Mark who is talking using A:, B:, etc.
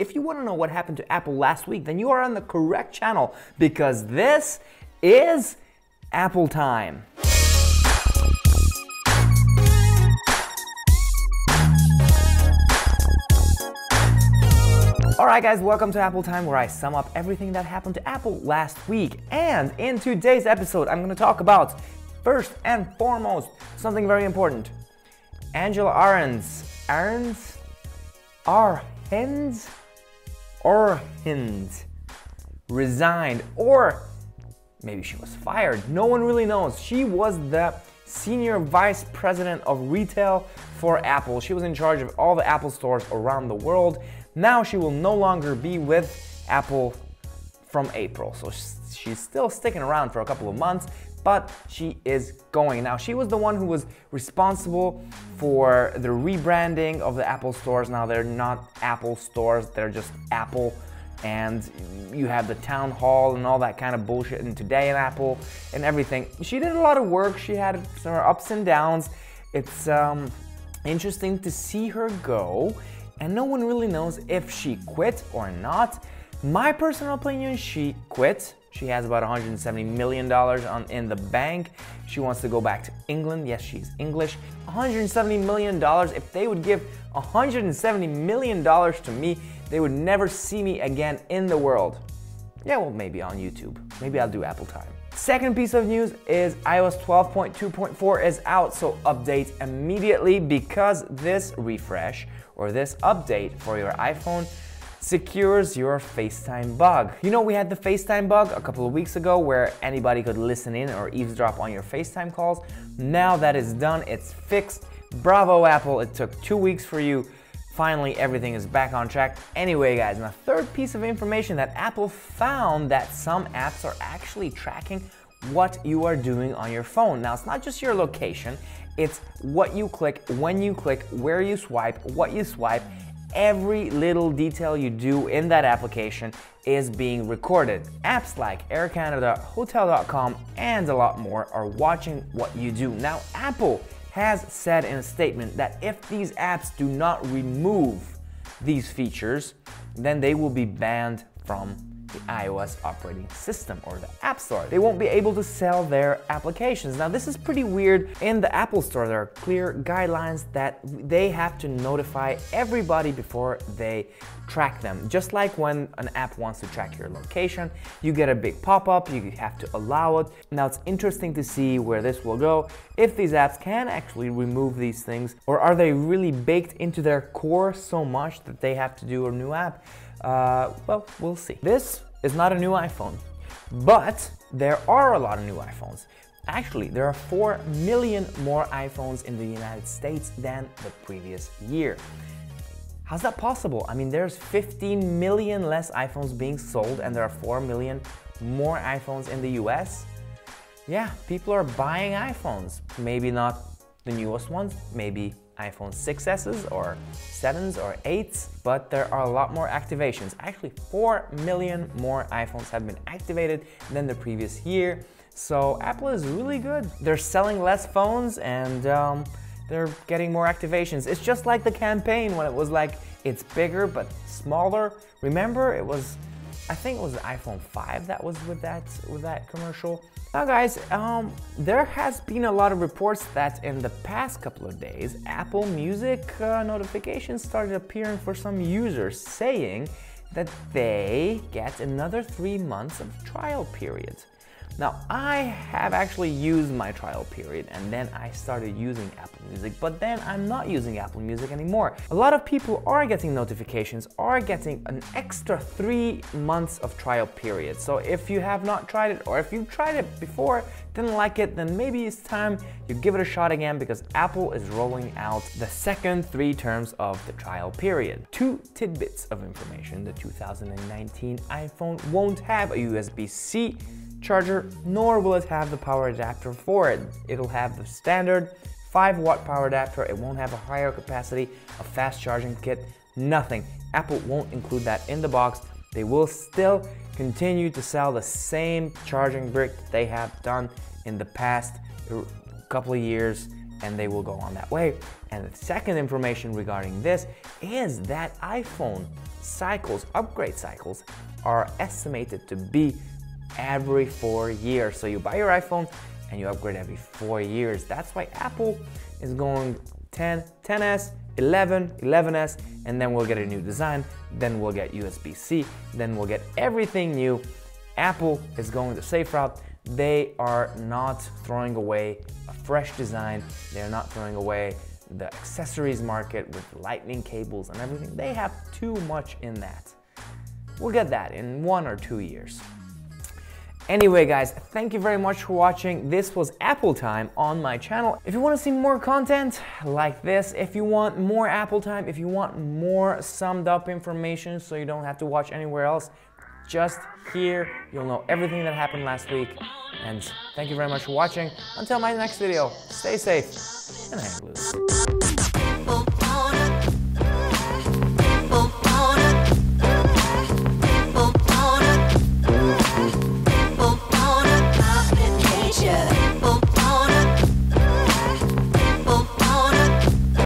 A: If you want to know what happened to Apple last week, then you are on the correct channel because this is Apple Time. Alright guys, welcome to Apple Time, where I sum up everything that happened to Apple last week. And in today's episode, I'm going to talk about, first and foremost, something very important. Angela Ahrendts resigned, or maybe she was fired. No one really knows. She was the senior vice president of retail for Apple. She was in charge of all the Apple stores around the world. Now she will no longer be with Apple from April. So she's still sticking around for a couple of months, but she is going. Now, she was the one who was responsible for the rebranding of the Apple stores. Now they're not Apple stores, they're just Apple. And you have the town hall and all that kind of bullshit in Today in Apple and everything. She did a lot of work. She had some ups and downs. It's interesting to see her go, and no one really knows if she quit or not. My personal opinion, she quit. She has about $170 million in the bank. She wants to go back to England. Yes, she's English. $170 million. If they would give $170 million to me, they would never see me again in the world. Yeah, well, maybe on YouTube. Maybe I'll do Apple Time. Second piece of news is iOS 12.2.4 is out, so update immediately, because this refresh or this update for your iPhone secures your FaceTime bug. You know, we had the FaceTime bug a couple of weeks ago where anybody could listen in or eavesdrop on your FaceTime calls. Now that is done, it's fixed. Bravo, Apple. It took 2 weeks for you. Finally, everything is back on track. Anyway, guys, and a third piece of information that Apple found, that some apps are actually tracking what you are doing on your phone. Now, it's not just your location, it's what you click, when you click, where you swipe, what you swipe. Every little detail you do in that application is being recorded. Apps like Air Canada, Hotel.com, and a lot more are watching what you do. Now, Apple has said in a statement that if these apps do not remove these features, then they will be banned from the iOS operating system or the App Store. They won't be able to sell their applications. Now, this is pretty weird. In the Apple Store, there are clear guidelines that they have to notify everybody before they track them. Just like when an app wants to track your location, you get a big pop-up, you have to allow it. Now, it's interesting to see where this will go, if these apps can actually remove these things, or are they really baked into their core so much that they have to do a new app? Well, we'll see. This is not a new iPhone, but there are a lot of new iPhones. Actually, there are 4 million more iPhones in the United States than the previous year. How's that possible? I mean, there's 15 million less iPhones being sold, and there are 4 million more iPhones in the US. Yeah, people are buying iPhones. Maybe not the newest ones, maybe iPhone 6s or 7s or 8s, but there are a lot more activations. Actually, 4 million more iPhones have been activated than the previous year. So Apple is really good. They're selling less phones, and they're getting more activations. It's just like the campaign when it was like, it's bigger but smaller. Remember, it was, I think it was the iPhone 5 that was with that commercial. Now guys, there has been a lot of reports that in the past couple of days, Apple Music notifications started appearing for some users, saying that they get another 3 months of trial period. Now, I have actually used my trial period, and then I started using Apple Music, but then I'm not using Apple Music anymore. A lot of people are getting notifications, are getting an extra 3 months of trial period. So if you have not tried it, or if you've tried it before, didn't like it, then maybe it's time you give it a shot again, because Apple is rolling out the second 3 terms of the trial period. 2 tidbits of information. The 2019 iPhone won't have a USB-C charger, nor will it have the power adapter for it. It'll have the standard 5-watt power adapter. It won't have a higher capacity, a fast charging kit, nothing. Apple won't include that in the box. They will still continue to sell the same charging brick that they have done in the past couple of years, and they will go on that way. And the second information regarding this is that iPhone cycles, upgrade cycles, are estimated to be every 4 years. So you buy your iPhone and you upgrade every 4 years. That's why Apple is going 10, 10s, 11, 11s, and then we'll get a new design, then we'll get USB-C, then we'll get everything new. Apple is going the safe route. They are not throwing away a fresh design. They're not throwing away the accessories market with lightning cables and everything. They have too much in that. We'll get that in 1 or 2 years. Anyway guys, thank you very much for watching. This was Apple Time on my channel. If you want to see more content like this, if you want more Apple Time, if you want more summed up information so you don't have to watch anywhere else, just here you'll know everything that happened last week. And thank you very much for watching. Until my next video, stay safe and hang loose.